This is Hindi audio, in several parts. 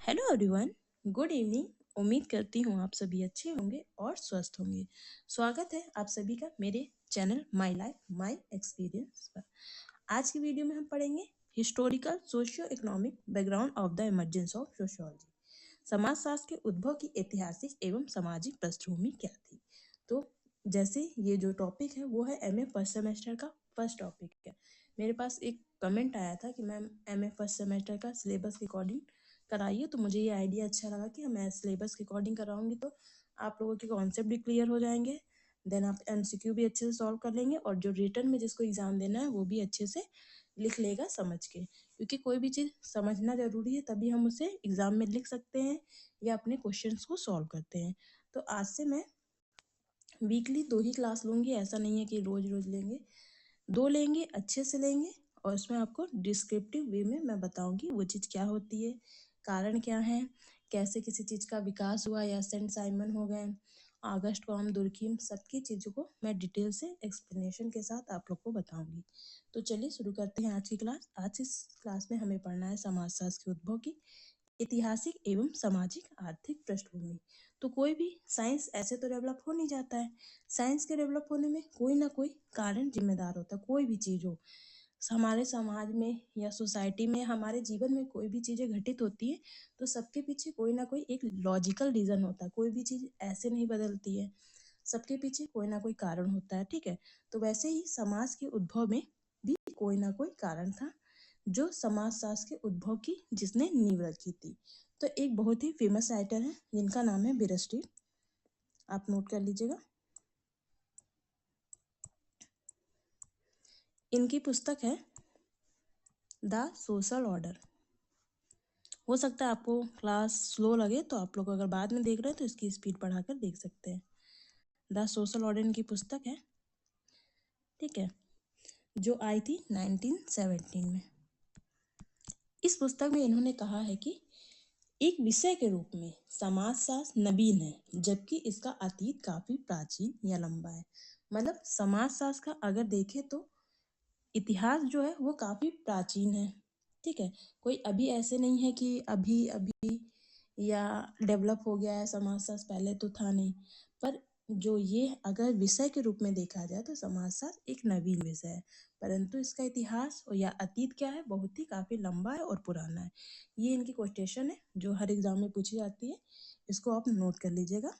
Hello everyone, good evening. उम्मीद करती हूँ आप सभी अच्छे होंगे और स्वस्थ होंगे। स्वागत है आप सभी का मेरे channel my life my experience पर। आज की वीडियो में हम पढ़ेंगे historical socio economic background of the emergence of sociology. समाजशास्त्र के उद्भव की ऐतिहासिक एवं सामाजिक पृष्ठभूमि क्या थी। तो जैसे ये जो टॉपिक है वो है एमए फर्स्ट सेमेस्टर का फर्स्ट टॉपिक है। मेरे पास एक कमेंट आया था कि मैम एमए फर्स्ट सेमेस्टर का सिलेबस के अकॉर्डिंग कराइए, तो मुझे ये आइडिया अच्छा लगा कि मैं सिलेबस के अकॉर्डिंग कराऊंगी तो आप लोगों के कॉन्सेप्ट भी क्लियर हो जाएंगे। देन आप एमसीक्यू भी अच्छे से सॉल्व कर लेंगे और जो रिटर्न में जिसको एग्जाम देना है वो भी अच्छे से लिख लेगा समझ के, क्योंकि कोई भी चीज़ समझना ज़रूरी है, तभी हम उसे एग्जाम में लिख सकते हैं या अपने क्वेश्चंस को सॉल्व करते हैं। तो आज से मैं वीकली 2 ही क्लास लूँगी, ऐसा नहीं है कि रोज़ रोज़ लेंगे, 2 लेंगे, अच्छे से लेंगे और उसमें आपको डिस्क्रिप्टिव वे में मैं बताऊंगी वो चीज़ क्या होती है, कारण क्या है, कैसे किसी चीज़ का विकास हुआ या सेंट साइमन हो गए, आगस्ट कॉम दुर्खिम, सबकी चीज़ों को मैं डिटेल से एक्सप्लेनेशन के साथ आप लोग को बताऊंगी। तो चलिए शुरू करते हैं आज की क्लास। आज इस क्लास में हमें पढ़ना है समाजशास्त्र के उद्भव की ऐतिहासिक एवं सामाजिक आर्थिक पृष्ठभूमि। तो कोई भी साइंस ऐसे तो डेवलप हो नहीं जाता है, साइंस के डेवलप होने में कोई ना कोई कारण जिम्मेदार होता है। कोई भी चीज़ हो, हमारे समाज में या सोसाइटी में, हमारे जीवन में कोई भी चीज़ें घटित होती है तो सबके पीछे कोई ना कोई एक लॉजिकल रीज़न होता है। कोई भी चीज़ ऐसे नहीं बदलती है, सबके पीछे कोई ना कोई कारण होता है। ठीक है, तो वैसे ही समाज के उद्भव में भी कोई ना कोई कारण था जो समाजशास्त्र के उद्भव की जिसने नींव रखी थी। तो एक बहुत ही फेमस राइटर है जिनका नाम है बिरस्टी, आप नोट कर लीजिएगा। इनकी पुस्तक है द सोशल ऑर्डर। हो सकता है आपको क्लास स्लो लगे तो आप लोग अगर बाद में देख रहे हैं तो इसकी स्पीड बढ़ाकर देख सकते हैं। द सोशल ऑर्डर इनकी पुस्तक है, ठीक है, जो आई थी 1917 में। इस पुस्तक में इन्होंने कहा है कि एक विषय के रूप में समाजशास्त्र नवीन है, जबकि इसका अतीत काफी प्राचीन या लंबा है। मतलब समाजशास्त्र का अगर देखें तो इतिहास जो है वो काफी प्राचीन है। ठीक है, कोई अभी ऐसे नहीं है कि अभी अभी या डेवलप हो गया है समाजशास्त्र, पहले तो था नहीं। पर जो ये अगर विषय के रूप में देखा जाए तो समाजशास्त्र एक नवीन विषय है, परंतु इसका इतिहास या अतीत क्या है, बहुत ही काफी लंबा है और पुराना है। ये इनकी क्वेश्चन है जो हर एग्जाम में पूछी जाती है, इसको आप नोट कर लीजिएगा।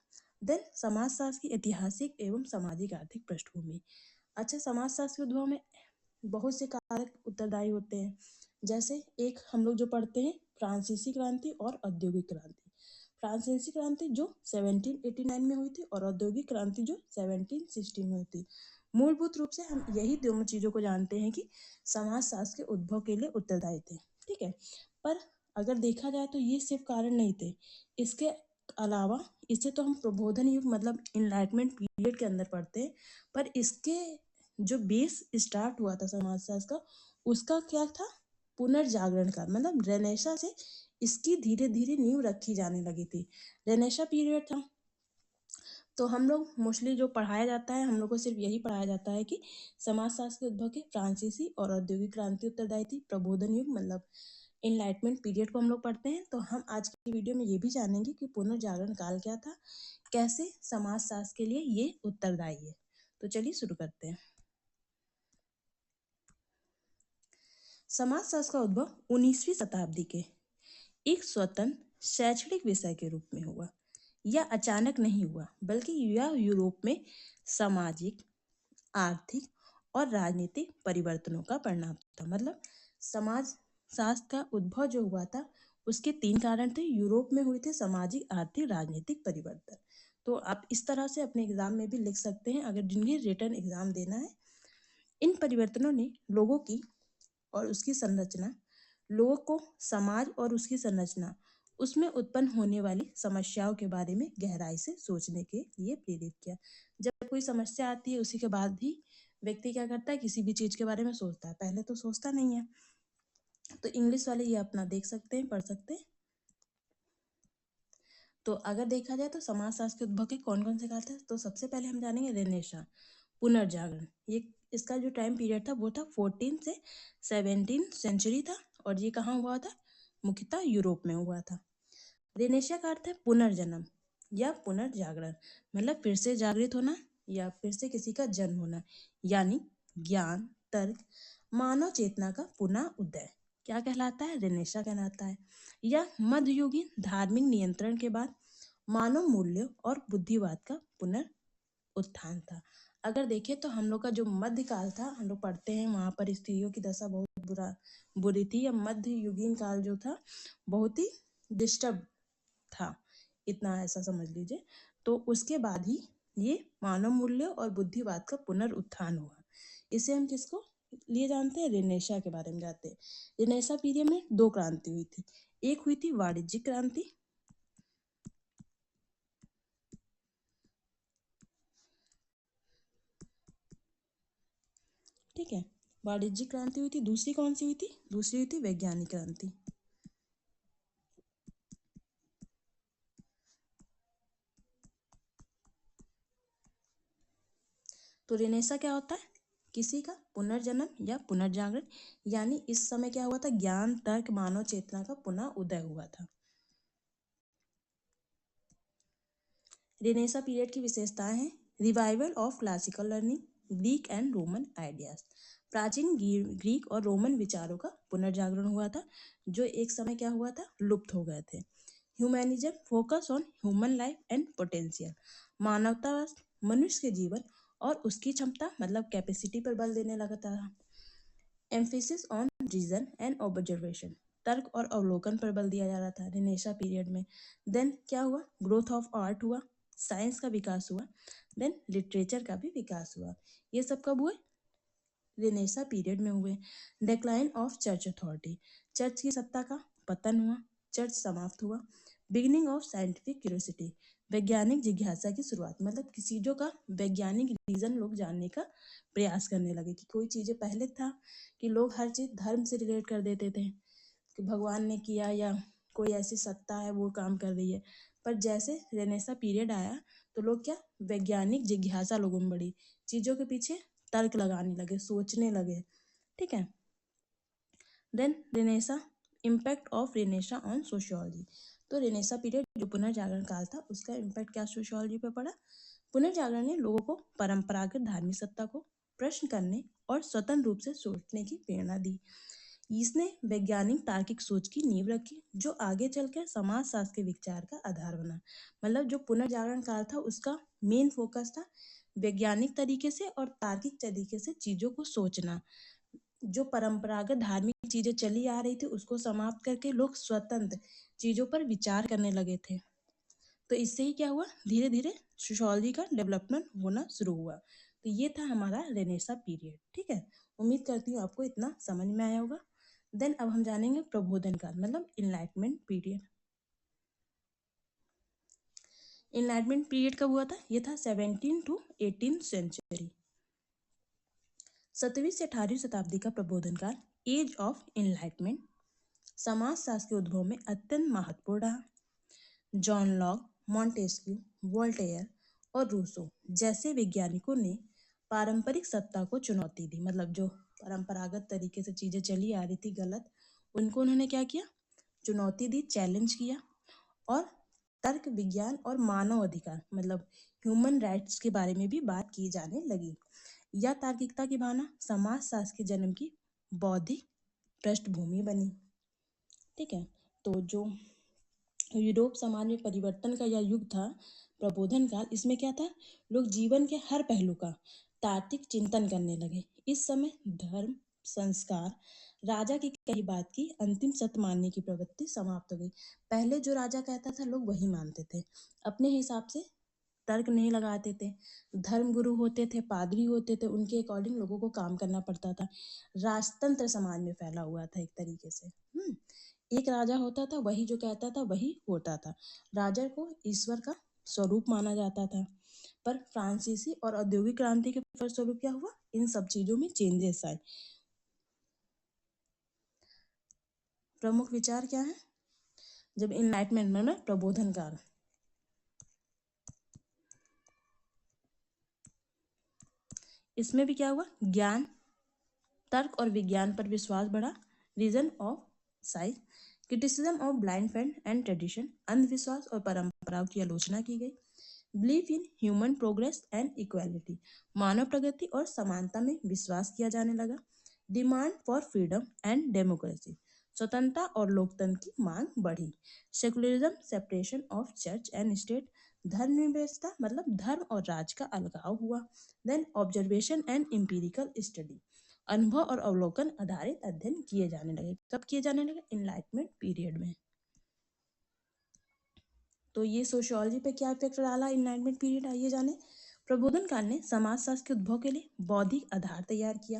देन समाजशास्त्र की ऐतिहासिक एवं सामाजिक आर्थिक पृष्ठभूमि। अच्छा, समाजशास्त्र के उद्भव में बहुत से कारक उत्तरदायी होते हैं। जैसे एक हम लोग जो पढ़ते हैं फ्रांसीसी क्रांति और औद्योगिक क्रांति। फ्रांसीसी क्रांति जो 1789 में हुई थी और औद्योगिक क्रांति जो 1760 में हुई थी। मूलभूत रूप से हम यही दोनों चीज़ों को जानते हैं कि समाजशास्त्र के उद्भव के लिए उत्तरदायी थे। ठीक है, पर अगर देखा जाए तो ये सिर्फ कारण नहीं थे, इसके अलावा इसे तो हम प्रबोधन युग मतलब इनलाइटमेंट पीरियड के अंदर पढ़ते हैं, पर इसके जो बेस स्टार्ट हुआ था समाजशास्त्र का, उसका क्या था, पुनर्जागरण का, मतलब रेनेसा से इसकी धीरे धीरे नींव रखी जाने लगी थी। रेनेसा पीरियड था तो हम लोग मोस्टली जो पढ़ाया जाता है, हम लोग को सिर्फ यही पढ़ाया जाता है कि समाजशास्त्र के उद्भव के फ्रांसीसी और औद्योगिक क्रांति उत्तरदायी थी। प्रबोधन युग मतलब इनलाइटमेंट पीरियड को हम लोग पढ़ते हैं। तो हम आज की वीडियो में ये भी जानेंगे कि पुनर्जागरण काल क्या था, कैसे समाजशास्त्र के लिए ये उत्तरदायी है। तो चलिए शुरू करते हैं। समाजशास्त्र का उद्भव 19वीं शताब्दी के एक स्वतंत्र शैक्षणिक विषय के रूप में हुआ। यह अचानक नहीं हुआ, बल्कि यह यूरोप में सामाजिक, आर्थिक और राजनीतिक परिवर्तनों का परिणाम था। मतलब समाज शास्त्र का उद्भव जो हुआ था उसके 3 कारण थे। यूरोप में हुए थे सामाजिक, आर्थिक, राजनीतिक परिवर्तन। तो आप इस तरह से अपने एग्जाम में भी लिख सकते हैं अगर जिन्हें रिटर्न एग्जाम देना है। इन परिवर्तनों ने लोगों की और उसकी संरचना, लोगों को समाज और उसकी संरचना, उसमें उत्पन्न होने वाली समस्याओं के बारे में गहराई से सोचने के लिए प्रेरित किया। जब कोई समस्या आती है उसी के बाद ही व्यक्ति क्या करता है, किसी भी चीज के बारे में सोचता है, पहले तो सोचता नहीं है। तो इंग्लिश वाले ये अपना देख सकते हैं, पढ़ सकते हैं। तो अगर देखा जाए तो समाजशास्त्र के उद्भव के कौन कौन से काल थे, तो सबसे पहले हम जानेंगे रेनेसां, पुनर्जागरण। ये इसका जो टाइम पीरियड था वो था 14 से 17 सेंचुरी था और ये कहाँ हुआ था, मुख्यतः यूरोप में हुआ था। रेनेशिया का अर्थ है पुनर्जन्म या पुनर्जागरण, मतलब फिर से जागृत होना या फिर से किसी का जन्म होना, यानी ज्ञान, तर्क, मानव चेतना का पुनः उदय क्या कहलाता है? रेनेशिया कहलाता है। यह मध्ययुगीन धार्मिक नियंत्रण के बाद मानव मूल्यों और बुद्धिवाद का पुनरुत्थान था। अगर देखें तो हम लोग का जो मध्यकाल था, हम लोग पढ़ते हैं वहां पर स्त्रियों की दशा बहुत बुरी थी, या मध्ययुगीन काल जो था बहुत ही डिस्टर्ब था, इतना ऐसा समझ लीजिए। तो उसके बाद ही ये मानव मूल्य और बुद्धिवाद का पुनरुत्थान हुआ। इसे हम किसको लिए जानते हैं? रेनेशिया के बारे में जानते हैं। रेनेशिया पीरियड में दो क्रांति हुई थी। एक हुई थी वाणिज्यिक क्रांति, ठीक है, वाणिज्यिक क्रांति हुई थी। दूसरी कौन सी हुई थी? दूसरी हुई थी वैज्ञानिक क्रांति। तो रेनेसा क्या होता है? किसी का पुनर्जन्म या पुनर्जागरण, यानी इस समय क्या हुआ था? ज्ञान, तर्क, मानव चेतना का पुनः उदय हुआ था। रेनेसा पीरियड की विशेषताएं हैं: revival of classical learning, Greek and Roman ideas, प्राचीन ग्रीक और रोमन विचारों का पुनर्जागरण हुआ था, जो एक समय क्या हुआ था? लुप्त हो गए थे। Humanism, focus on human life and potential, मानवता, मनुष्य के जीवन और उसकी क्षमता मतलब कैपेसिटी पर बल देने लगा था। Emphasis on reason and observation, तर्क और अवलोकन पर बल दिया जा रहा था रेनेशा पीरियड में। देन क्या हुआ? ग्रोथ ऑफ आर्ट हुआ, साइंस का विकास हुआ, देन लिटरेचर का भी विकास हुआ। ये सब कब हुए? रेनेशा पीरियड में हुए। Decline of church authority, church की सत्ता का पतन हुआ, चर्च समाप्त हुआ। बिगिनिंग ऑफ साइंटिफिक क्यूरियोसिटी, वैज्ञानिक जिज्ञासा की शुरुआत, मतलब किसी चीज़ों का वैज्ञानिक रीजन लोग जानने का प्रयास करने लगे। कि कोई चीज़ें पहले था कि लोग हर चीज़ धर्म से रिलेट कर देते थे कि भगवान ने किया या कोई ऐसी सत्ता है वो काम कर रही है, पर जैसे रेनेसा पीरियड आया तो लोग क्या? वैज्ञानिक जिज्ञासा लोगों में बढ़ी, चीज़ों के पीछे तर्क लगाने लगे, सोचने लगे, ठीक है। Then renaissance, impact of renaissance on sociology, तो रेनेसा पीरियड जो पुनर्जागरण काल था उसका इम्पैक्ट क्या सोशियोलॉजी पे पड़ा? पुनर्जागरण ने लोगों को परंपरागत धार्मिक सत्ता को प्रश्न करने और स्वतंत्र रूप से सोचने की प्रेरणा दी। इसने वैज्ञानिक तार्किक सोच की नींव रखी, जो आगे चलकर समाजशास्त्र के विचार का आधार बना। मतलब जो पुनर्जागरण काल था उसका मेन फोकस था वैज्ञानिक तरीके से और तार्किक तरीके से चीजों को सोचना। जो परंपरागत धार्मिक चीजें चली आ रही थी उसको समाप्त करके लोग स्वतंत्र चीजों पर विचार करने लगे थे। तो इससे ही क्या हुआ? धीरे धीरे सोशियोलॉजी का डेवलपमेंट होना शुरू हुआ। तो ये था हमारा रेनेसा पीरियड, ठीक है। उम्मीद करती हूँ आपको इतना समझ में आया होगा। देन अब हम जानेंगे प्रबोधन काल, मतलब इनलाइटमेंट पीरियड। इनलाइटमेंट पीरियड कब हुआ था? ये था 17 to 18 सेंचुरी। 7वीं से 18वीं शताब्दी का प्रबोधन काल, एज ऑफ इनलाइटमेंट, समाजशास्त्र के उद्भव में अत्यंत महत्वपूर्ण रहा। जॉन लॉक, मॉन्टेस्क्यू, वोल्टेयर और रूसो जैसे वैज्ञानिकों ने पारंपरिक सत्ता को चुनौती दी। मतलब जो परंपरागत तरीके से चीजें चली आ रही थी गलत, उनको उन्होंने क्या किया? चुनौती दी, चैलेंज किया। और तर्क, विज्ञान और मानव अधिकार मतलब ह्यूमन राइट्स के बारे में भी बात की जाने लगी। यह तार्किकता की भावना समाजशास्त्र के जन्म की बौद्धिक पृष्ठभूमि बनी, ठीक है। तो जो यूरोप समाज में परिवर्तन का यह युग था, प्रबोधन काल, इसमें क्या था? लोग जीवन के हर पहलू का तार्किक चिंतन करने लगे। इस समय धर्म, संस्कार, राजा की कही बात की अंतिम सत्य मानने की प्रवृत्ति समाप्त हो गई। पहले जो राजा कहता था लोग वही मानते थे, अपने हिसाब से तर्क नहीं लगाते थे। धर्म गुरु होते थे, पादरी होते थे, उनके अकॉर्डिंग लोगों को काम करना पड़ता था। राजतंत्र समाज में फैला हुआ था एक तरीके से। एक राजा होता था, वही जो कहता था वही होता था। राजा को ईश्वर का स्वरूप माना जाता था। पर फ्रांसीसी और औद्योगिक क्रांति के फलस्वरूप क्या हुआ? इन सब चीजों में चेंजेस आए। प्रमुख विचार क्या है? जब इनलाइटमेंट में प्रबोधन काल, इसमें भी क्या हुआ? ज्ञान, तर्क और विज्ञान पर विश्वास बढ़ा, reason of science, criticism of blind faith and tradition, अंधविश्वास और परंपराओं की आलोचना की गई। Believe in human progress and equality, मानव प्रगति और समानता में विश्वास किया जाने लगा। Demand for freedom and democracy, स्वतंत्रता और लोकतंत्र की मांग बढ़ी। Secularism, separation of church and state, धर्मनिरपेक्षता मतलब धर्म और राज का अलगाव हुआ। Then observation and empirical study, अनुभव और अवलोकन आधारित अध्ययन किए जाने लगे। कब किए जाने लगे? इनलाइटमेंट पीरियड में। तो ये सोशियोलॉजी पे क्या इफेक्ट डाला इनलाइटमेंट पीरियड, आइए जाने। प्रबोधन काल ने समाजशास्त्र के उद्भव के लिए बौद्धिक आधार तैयार किया।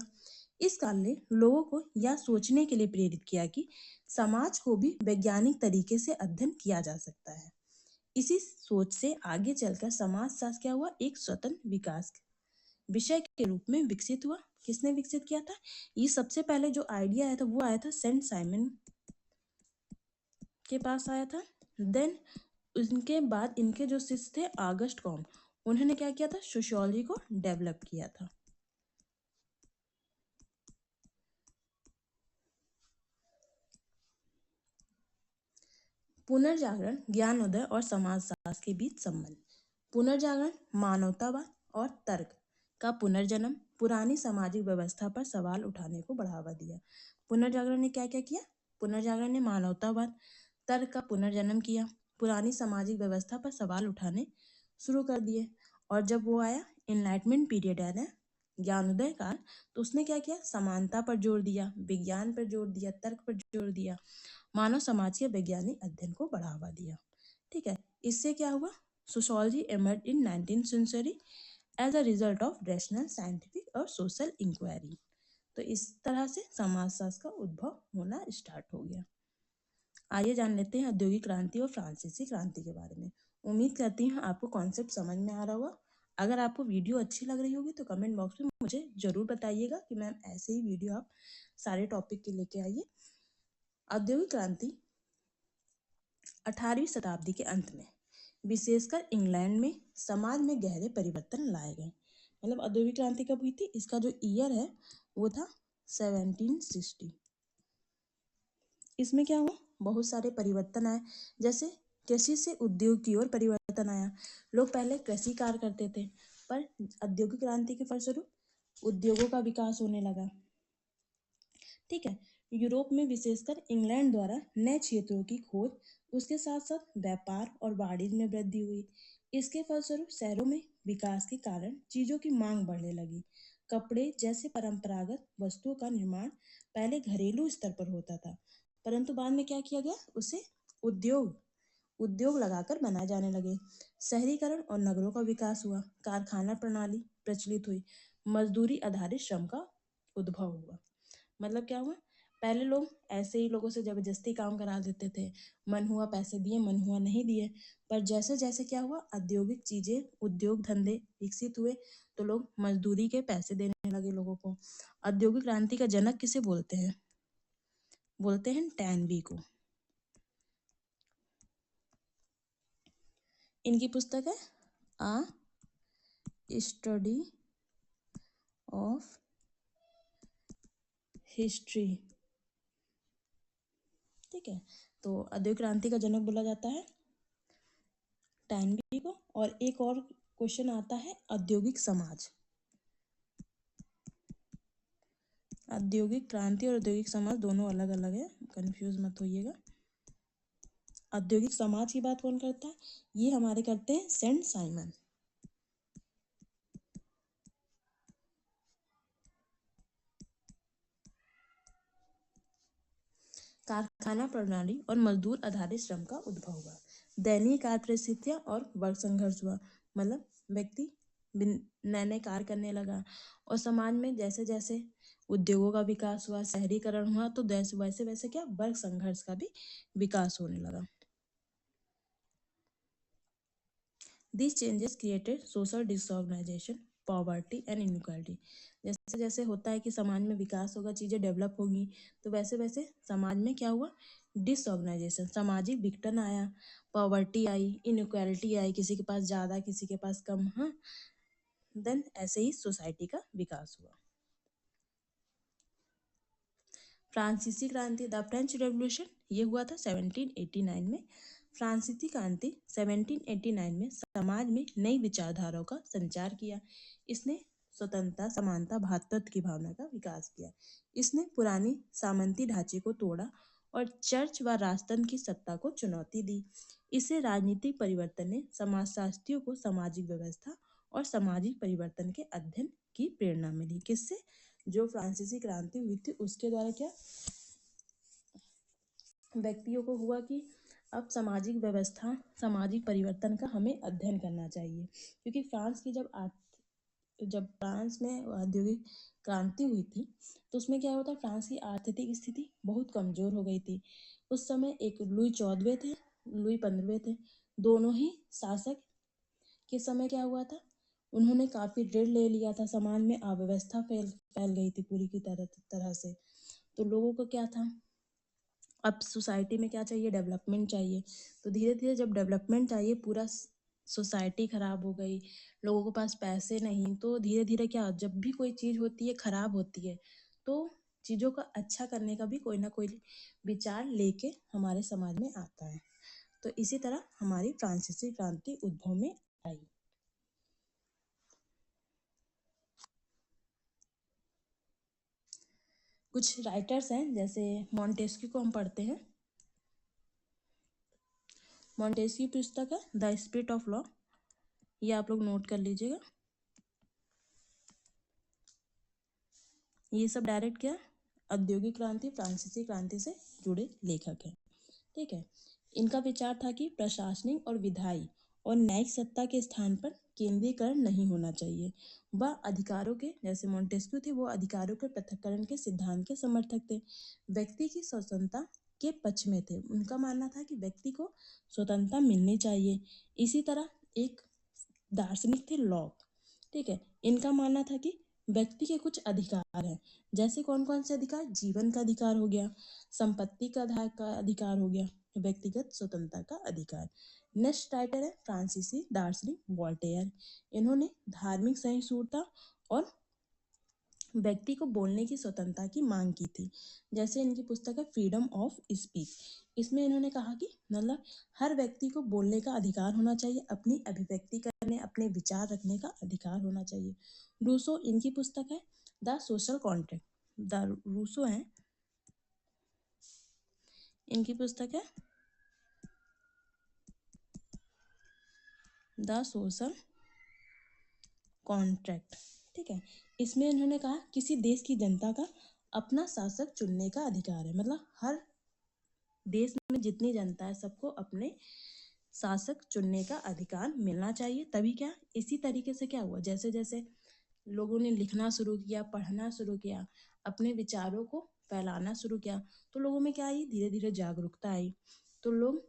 इस काल ने लोगों को यह सोचने के लिए प्रेरित किया कि समाज को भी वैज्ञानिक तरीके से अध्ययन किया जा सकता है। इसी सोच से आगे चलकर समाजशास्त्र क्या हुआ? एक स्वतंत्र विकास विषय के रूप में विकसित हुआ। किसने विकसित किया था? ये सबसे पहले जो आइडिया आया था वो आया था सेंट साइमन के पास आया था। देन उनके बाद इनके जो शिष्य थे ऑगस्ट कॉम, उन्होंने क्या किया था? सोशियोलॉजी को डेवलप किया था। पुनर्जागरण, ज्ञानोदय और समाजशास्त्र के बीच संबंध। पुनर्जागरण मानवतावाद और तर्क का पुनर्जन्म, पुरानी सामाजिक व्यवस्था पर सवाल उठाने को बढ़ावा दिया। पुनर्जागरण ने क्या क्या किया? पुनर्जागरण ने मानवतावाद, तर्क का पुनर्जन्म किया, पुरानी सामाजिक व्यवस्था पर सवाल उठाने शुरू कर दिए। और जब वो आया इनलाइटमेंट पीरियड आया, ज्ञानोदय काल, तो उसने क्या किया? समानता पर जोर दिया, विज्ञान पर जोर दिया, तर्क पर जोर दिया, मानव समाज के वैज्ञानिक अध्ययन को बढ़ावा दिया। ठीक है, इससे क्या हुआ? Sociology emerged in 19th century as a result of rational, scientific और सोशल इंक्वायरी। तो इस तरह से समाजशास्त्र का उद्भव होना स्टार्ट हो गया। आइए जान लेते हैं औद्योगिक क्रांति और फ्रांसीसी क्रांति के बारे में। उम्मीद करती हूँ आपको कॉन्सेप्ट समझ में आ रहा होगा। अगर आपको वीडियो अच्छी लग रही होगी तो कमेंट बॉक्स में मुझे जरूर बताइएगा कि मैम ऐसे ही वीडियो आप सारे टॉपिक के लेके आइए। औद्योगिक क्रांति 18वीं शताब्दी के अंत में विशेषकर इंग्लैंड में समाज में गहरे परिवर्तन लाए गए। मतलब औद्योगिक क्रांति कब हुई थी? इसका जो ईयर है वो था 1760। इसमें क्या हुआ? बहुत सारे परिवर्तन आए, जैसे कृषि से उद्योग की ओर परिवर्तन आया। लोग पहले कृषि कार्य करते थे, पर औद्योगिक क्रांति के फलस्वरूप उद्योगों का विकास होने लगा। ठीक है, यूरोप में विशेषकर इंग्लैंड द्वारा नए क्षेत्रों की खोज, उसके साथ साथ व्यापार और वाणिज्य में वृद्धि हुई। इसके फलस्वरूप शहरों में विकास के कारण चीजों की मांग बढ़ने लगी। कपड़े जैसे परंपरागत वस्तुओं का निर्माण पहले घरेलू स्तर पर होता था, परंतु बाद में क्या किया गया? उसे उद्योग उद्योग लगाकर बनाए जाने लगे। शहरीकरण और नगरों का विकास हुआ, कारखाना प्रणाली प्रचलित हुई, मजदूरी आधारित श्रम का उद्भव हुआ। मतलब क्या हुआ? पहले लोग ऐसे ही लोगों से जबरदस्ती काम करा देते थे, मन हुआ पैसे दिए, मन हुआ नहीं दिए। पर जैसे जैसे क्या हुआ? औद्योगिक चीजें, उद्योग धंधे विकसित हुए, तो लोग मजदूरी के पैसे देने लगे लोगों को। औद्योगिक क्रांति का जनक किसे बोलते हैं? बोलते हैं टैनबी को। इनकी पुस्तक है आ स्टडी ऑफ हिस्ट्री। ठीक है, तो औद्योगिक क्रांति का जनक बोला जाता है टैनबी को। और एक और क्वेश्चन आता है औद्योगिक समाज। औद्योगिक क्रांति और औद्योगिक समाज दोनों अलग अलग है, कंफ्यूज मत होइएगा। औद्योगिक समाज की बात कौन करता है? ये हमारे करते हैं सेंट साइमन। कारखाना प्रणाली और मजदूर आधारित श्रम का उद्भव हुआ। दैनिक कार्य परिस्थितियां और वर्ग संघर्ष हुआ। मतलब व्यक्ति नए नए कार्य करने लगा, और समाज में जैसे जैसे उद्योगों का विकास हुआ, शहरीकरण हुआ, तो वैसे वैसे क्या वर्ग संघर्ष का भी विकास होने लगा। These changes created social disorganization, poverty and inequality. जैसे जैसे होता है कि समाज में विकास होगा, चीज़ें डेवलप होगी, तो वैसे वैसे समाज में क्या हुआ? डिसऑर्गेनाइजेशन, सामाजिक विघटन आया, पॉवर्टी आई, इनइक्वालिटी आई, किसी के पास ज़्यादा किसी के पास कम। हाँ, देन ऐसे ही सोसाइटी का विकास हुआ। फ्रांसीसी क्रांति, द फ्रेंच रेवोल्यूशन, ये हुआ था 1789 में। फ्रांसीसी क्रांति 1789 में समाज में नई विचारधाराओं का संचार किया। इसने स्वतंत्रता, समानता, भ्रातृत्व की भावना का विकास किया। इसने पुरानी सामंती ढांचे को तोड़ा और चर्च व राजतंत्र की सत्ता को चुनौती दी। इससे राजनीतिक परिवर्तन ने समाजशास्त्रियों को सामाजिक व्यवस्था और सामाजिक परिवर्तन के अध्ययन की प्रेरणा मिली। किससे? जो फ्रांसीसी क्रांति हुई थी उसके द्वारा क्या व्यक्तियों को हुआ कि अब सामाजिक व्यवस्था, सामाजिक परिवर्तन का हमें अध्ययन करना चाहिए। क्योंकि फ्रांस की जब फ्रांस में औद्योगिक क्रांति हुई थी तो उसमें क्या होता, फ्रांस की आर्थिक स्थिति बहुत कमजोर हो गई थी। उस समय एक लुई 14वें थे, लुई 15वें थे, दोनों ही शासक के समय क्या हुआ था, उन्होंने काफी ऋण ले लिया था। समाज में अव्यवस्था फैल गई थी पूरी की तरह से। तो लोगों को क्या था, अब सोसाइटी में क्या चाहिए, डेवलपमेंट चाहिए। तो धीरे धीरे जब डेवलपमेंट चाहिए, पूरा सोसाइटी खराब हो गई, लोगों के पास पैसे नहीं, तो धीरे धीरे क्या, जब भी कोई चीज़ होती है खराब होती है तो चीज़ों का अच्छा करने का भी कोई ना कोई विचार लेके हमारे समाज में आता है। तो इसी तरह हमारी फ्रांसीसी क्रांति उद्भव में आई। कुछ राइटर्स हैं, जैसे मॉन्टेस्क्यू को हम पढ़ते हैं। मॉन्टेस्क्यू की पुस्तक है द स्पिरिट ऑफ लॉ, ये आप लोग नोट कर लीजिएगा। ये सब डायरेक्ट क्या, औद्योगिक क्रांति, फ्रांसीसी क्रांति से जुड़े लेखक हैं। ठीक है। इनका विचार था कि प्रशासनिक और विधायी और न्यायिक सत्ता के स्थान पर केंद्रीकरण नहीं होना चाहिए। वह अधिकारों के, जैसे मॉन्टेस्क्यू थे, वो अधिकारों के पृथक्करण के सिद्धांत के समर्थक थे, व्यक्ति की स्वतंत्रता के पक्ष में थे। उनका मानना था कि व्यक्ति को स्वतंत्रता मिलनी चाहिए। इसी तरह एक दार्शनिक थे लॉक। ठीक है। इनका मानना था कि व्यक्ति के कुछ अधिकार हैं, जैसे कौन कौन से अधिकार, जीवन का अधिकार हो गया, संपत्ति का अधिकार हो गया, व्यक्तिगत स्वतंत्रता का अधिकार। नेक्स्ट राइटर है फ्रांसीसी दार्शनिक वोल्टेयर। इन्होंने धार्मिक सहिष्णुता और व्यक्ति को बोलने की स्वतंत्रता की मांग की थी। जैसे इनकी पुस्तक है फ्रीडम ऑफ स्पीच। इसमें इन्होंने कहा कि मतलब हर व्यक्ति को बोलने का अधिकार होना चाहिए, अपनी अभिव्यक्ति करने, अपने विचार रखने का अधिकार होना चाहिए। रूसो, इनकी पुस्तक है the social contract. The Rousseau है, इनकी पुस्तक है द सोशल कॉन्ट्रैक्ट। ठीक है। इसमें इन्होंने कहा किसी देश की जनता का अपना शासक चुनने का अधिकार है। मतलब हर देश में जितनी जनता है सबको अपने शासक चुनने का अधिकार मिलना चाहिए। तभी क्या, इसी तरीके से क्या हुआ, जैसे जैसे लोगों ने लिखना शुरू किया, पढ़ना शुरू किया, अपने विचारों को फैलाना शुरू किया, तो लोगों में क्या आई, धीरे धीरे जागरूकता आई। तो लोग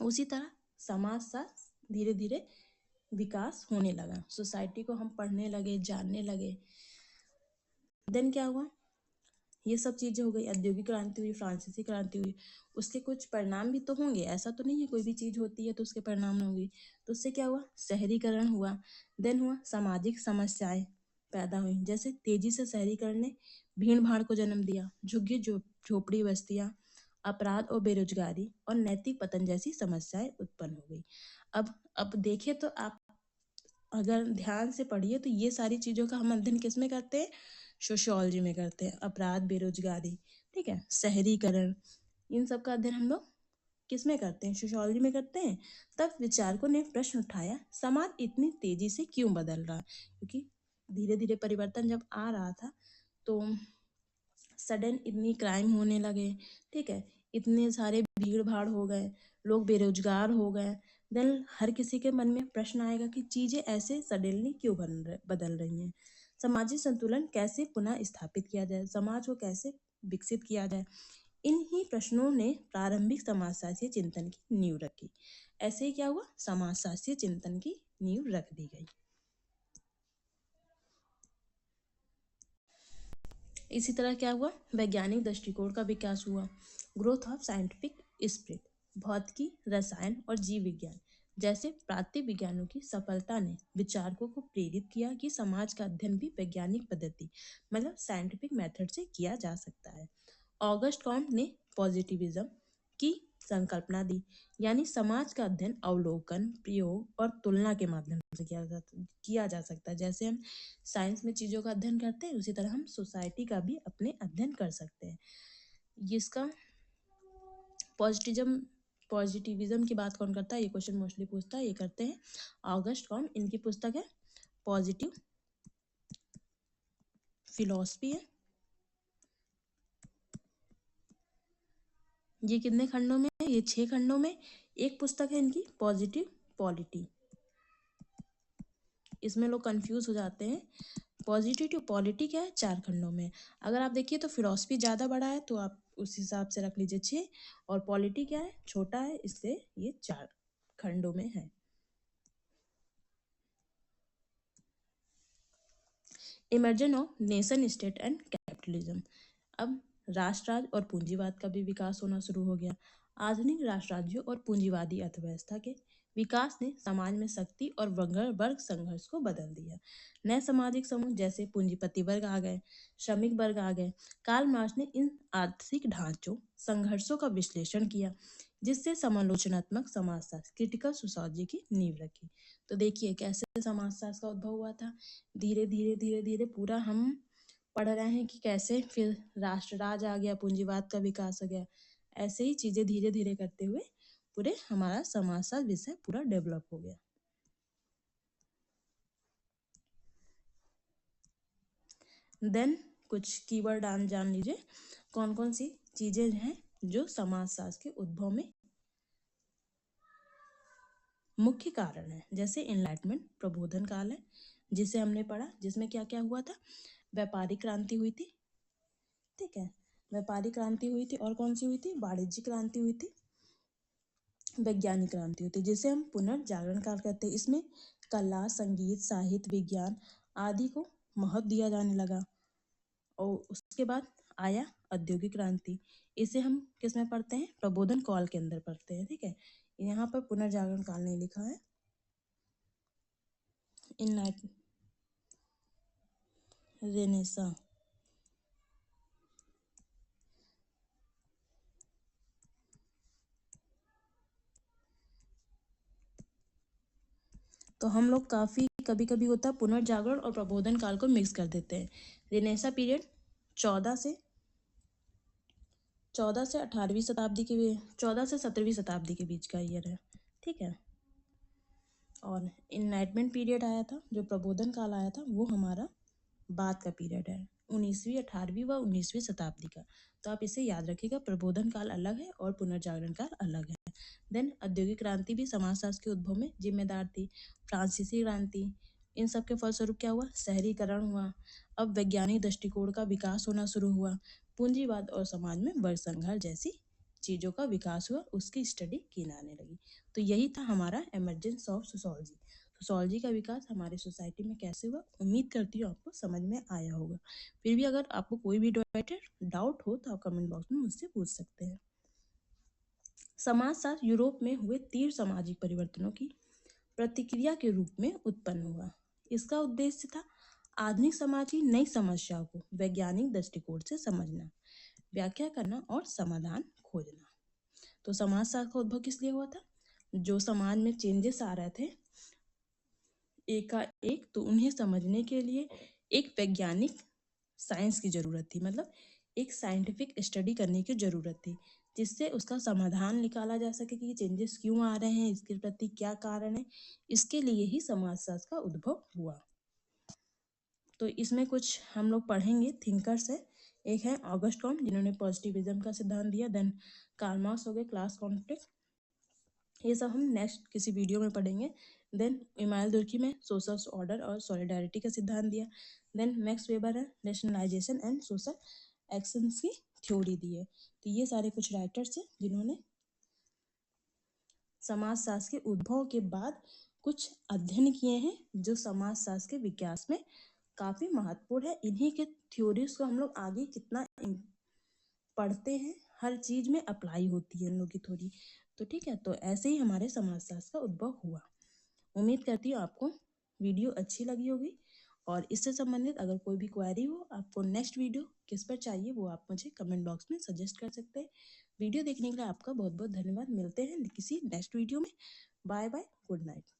उसी तरह समाज सा धीरे धीरे विकास होने लगा, सोसाइटी को हम पढ़ने लगे, जानने लगे। देन क्या हुआ, ये सब चीज़ें हो गई, औद्योगिक क्रांति हुई, फ्रांसीसी क्रांति हुई, उसके कुछ परिणाम भी तो होंगे। ऐसा तो नहीं है कोई भी चीज़ होती है तो उसके परिणाम नहीं होंगे। तो उससे क्या हुआ, शहरीकरण हुआ। देन हुआ सामाजिक समस्याएं पैदा हुई, जैसे तेजी से शहरीकरण ने भीड़ भाड़ को जन्म दिया, झुग्गी झोपड़ी बस्तियाँ, अपराध और बेरोजगारी और नैतिक पतन जैसी समस्याएं उत्पन्न हो गई। अब देखें तो आप अगर ध्यान से पढ़िए तो ये सारी चीज़ों का हम अध्ययन किस में करते हैं, सोशियोलॉजी में करते हैं। अपराध, बेरोजगारी, ठीक है, शहरीकरण, इन सब का अध्ययन हम लोग किस में करते हैं, सोशियोलॉजी में करते हैं। तब विचारकों ने प्रश्न उठाया, समाज इतनी तेजी से क्यों बदल रहा, क्योंकि धीरे धीरे परिवर्तन जब आ रहा था तो सडन इतनी क्राइम होने लगे, ठीक है, इतने सारे भीड़ भाड़ हो गए, लोग बेरोजगार हो गए। देन हर किसी के मन में प्रश्न आएगा कि चीज़ें ऐसे सडनली क्यों बदल रही हैं, सामाजिक संतुलन कैसे पुनः स्थापित किया जाए, समाज को कैसे विकसित किया जाए। इन्हीं प्रश्नों ने प्रारंभिक समाजशास्त्रीय चिंतन की नींव रखी। ऐसे ही क्या हुआ, समाजशास्त्रीय चिंतन की नींव रख दी गई। इसी तरह क्या हुआ, वैज्ञानिक दृष्टिकोण का विकास हुआ, ग्रोथ ऑफ साइंटिफिक स्पिरिट, भौतिकी, रसायन और जीव विज्ञान, जैसे प्राप्ति विज्ञानों की सफलता ने विचारकों को प्रेरित किया कि समाज का अध्ययन भी वैज्ञानिक पद्धति मतलब साइंटिफिक मेथड से किया जा सकता है। ऑगस्ट कॉम्ट ने पॉजिटिविज्म की संकल्पना दी, यानी समाज का अध्ययन अवलोकन, प्रयोग और तुलना के माध्यम से किया जा सकता है। जैसे हम साइंस में चीज़ों का अध्ययन करते हैं, उसी तरह हम सोसाइटी का भी अपने अध्ययन कर सकते हैं। इसका पॉजिटिविज्म की बात कौन करता है, ये क्वेश्चन मोस्टली पूछता है, ये करते हैं ऑगस्ट कॉम्ट। इनकी पुस्तक है पॉजिटिव फिलॉसफी है। ये कितने खंडों में है, ये 6 खंडों में। एक पुस्तक है इनकी पॉजिटिव पॉलिटी। इसमें लोग कंफ्यूज हो जाते हैं। पॉजिटिव टू पॉलिटी क्या है, 4 खंडों में। अगर आप देखिए तो फिलॉसफी ज़्यादा बड़ा है, तो आप उस हिसाब से रख लीजिए 6, और पॉलिटी क्या है, छोटा है, इसलिए ये 4 खंडों में है। Immersion of nation state and capitalism. अब राष्ट्र राज्य और पूंजीवाद का भी विकास होना शुरू हो गया। आधुनिक राष्ट्र राज्यों और पूंजीवादी अर्थव्यवस्था के विकास ने समाज में शक्ति और वर्ग संघर्ष को बदल दिया। नए सामाजिक समूह जैसे पूंजीपति वर्ग आ गए, श्रमिक वर्ग आ गए। कार्ल मार्क्स ने इन आर्थिक ढांचों संघर्षों का विश्लेषण किया, जिससे समालोचनात्मक समाजशास्त्र क्रिटिकल सोशियोलॉजी की नींव रखी। तो देखिए कैसे समाजशास्त्र का उद्भव हुआ था। धीरे धीरे पूरा हम पढ़ रहे हैं कि कैसे फिर राष्ट्र राज आ गया, पूंजीवाद का विकास हो गया। ऐसे ही चीजें धीरे धीरे करते हुए पूरे हमारा समाजशास्त्र विषय पूरा डेवलप हो गया। देन कुछ कीवर्ड जान लीजिए, कौन कौन सी चीजें हैं जो समाजशास्त्र के उद्भव में मुख्य कारण है। जैसे एनलाइटमेंट प्रबोधन काल है, जिसे हमने पढ़ा, जिसमें क्या क्या हुआ था, व्यापारिक क्रांति हुई थी, ठीक है, व्यापारिक क्रांति हुई थी, और कौन सी हुई थी, वाणिज्यिक क्रांति हुई थी, वैज्ञानिक क्रांति होती है, जिसे हम पुनर्जागरण काल कहते हैं। इसमें कला, संगीत, साहित्य, विज्ञान आदि को महत्व दिया जाने लगा। और उसके बाद आया औद्योगिक क्रांति। इसे हम किस में पढ़ते हैं, प्रबोधन काल के अंदर पढ़ते हैं, ठीक है। यहाँ पर पुनर्जागरण काल नहीं लिखा है, रेनेसा। तो हम लोग काफ़ी कभी कभी होता है पुनर्जागरण और प्रबोधन काल को मिक्स कर देते हैं। रेनेसा पीरियड 14 से 18वीं शताब्दी के 14 से 17वीं शताब्दी के बीच का ईयर है, ठीक है। और इनलाइटमेंट पीरियड आया था, जो प्रबोधन काल आया था, वो हमारा बाद का पीरियड है, 19वीं 18वीं व 19वीं शताब्दी का। तो आप इसे याद रखिएगा, प्रबोधन काल अलग है और पुनर्जागरण काल अलग है। देन औद्योगिक क्रांति भी समाजशास्त्र के उद्भव में जिम्मेदार थी। फ्रांसीसी क्रांति, इन सब के फलस्वरूप क्या हुआ, शहरीकरण हुआ। अब वैज्ञानिक दृष्टिकोण का विकास होना शुरू हुआ। पूंजीवाद और समाज में वर्ग संघर्ष जैसी चीज़ों का विकास हुआ, उसकी स्टडी की जाने लगी। तो यही था हमारा एमर्जेंस ऑफ सोशियोलॉजी। सोशियोलॉजी का विकास हमारे सोसाइटी में कैसे हुआ, उम्मीद करती हूँ आपको समझ में आया होगा। फिर भी अगर आपको कोई भी डाउट हो तो आप कमेंट बॉक्स में मुझसे पूछ सकते हैं। समाजशास्त्र यूरोप में हुए तीव्र सामाजिक परिवर्तनों की प्रतिक्रिया के रूप में उत्पन्न हुआ। इसका उद्देश्य था आधुनिक समाज की नई समस्याओं को वैज्ञानिक दृष्टिकोण से समझना, व्याख्या करना और समाधान खोजना। तो समाजशास्त्र का उद्भव किस लिए हुआ था, जो समाज में चेंजेस आ रहे थे एकाएक, तो उन्हें समझने के लिए एक वैज्ञानिक साइंस की जरूरत थी, मतलब एक साइंटिफिक स्टडी करने की जरूरत थी, जिससे उसका समाधान निकाला जा सके कि चेंजेस क्यों आ रहे हैं, इसके प्रति क्या कारण है। इसके लिए ही समाजशास्त्र का उद्भव हुआ। तो इसमें कुछ हम लोग पढ़ेंगे थिंकर्स है। एक है ऑगस्ट कॉम्ट, जिन्होंने पॉजिटिविज्म का सिद्धांत दिया। देन कार्ल मार्क्स हो गए, क्लास कॉन्फ्लिक्ट, ये सब हम नेक्स्ट किसी वीडियो में पढ़ेंगे। देन इमानुएल दुर्की में सोशल ऑर्डर और सॉलिडारिटी का सिद्धांत दिया। देन मैक्स वेबर है नेशनलाइजेशन एंड सोशल एक्शंस की थ्योरी दी है। तो ये सारे कुछ राइटर्स हैं जिन्होंने समाजशास्त्र के उद्भव के बाद कुछ अध्ययन किए हैं, जो समाजशास्त्र के विकास में काफ़ी महत्वपूर्ण है। इन्हीं के थ्योरीज को हम लोग आगे कितना पढ़ते हैं, हर चीज़ में अप्लाई होती है इन लोग की थ्योरी। तो ठीक है, तो ऐसे ही हमारे समाजशास्त्र का उद्भव हुआ। उम्मीद करती हूँ आपको वीडियो अच्छी लगी होगी, और इससे संबंधित अगर कोई भी क्वेरी हो, आपको नेक्स्ट वीडियो किस पर चाहिए, वो आप मुझे कमेंट बॉक्स में सजेस्ट कर सकते हैं। वीडियो देखने के लिए आपका बहुत बहुत धन्यवाद। मिलते हैं किसी नेक्स्ट वीडियो में। Bye bye, good night.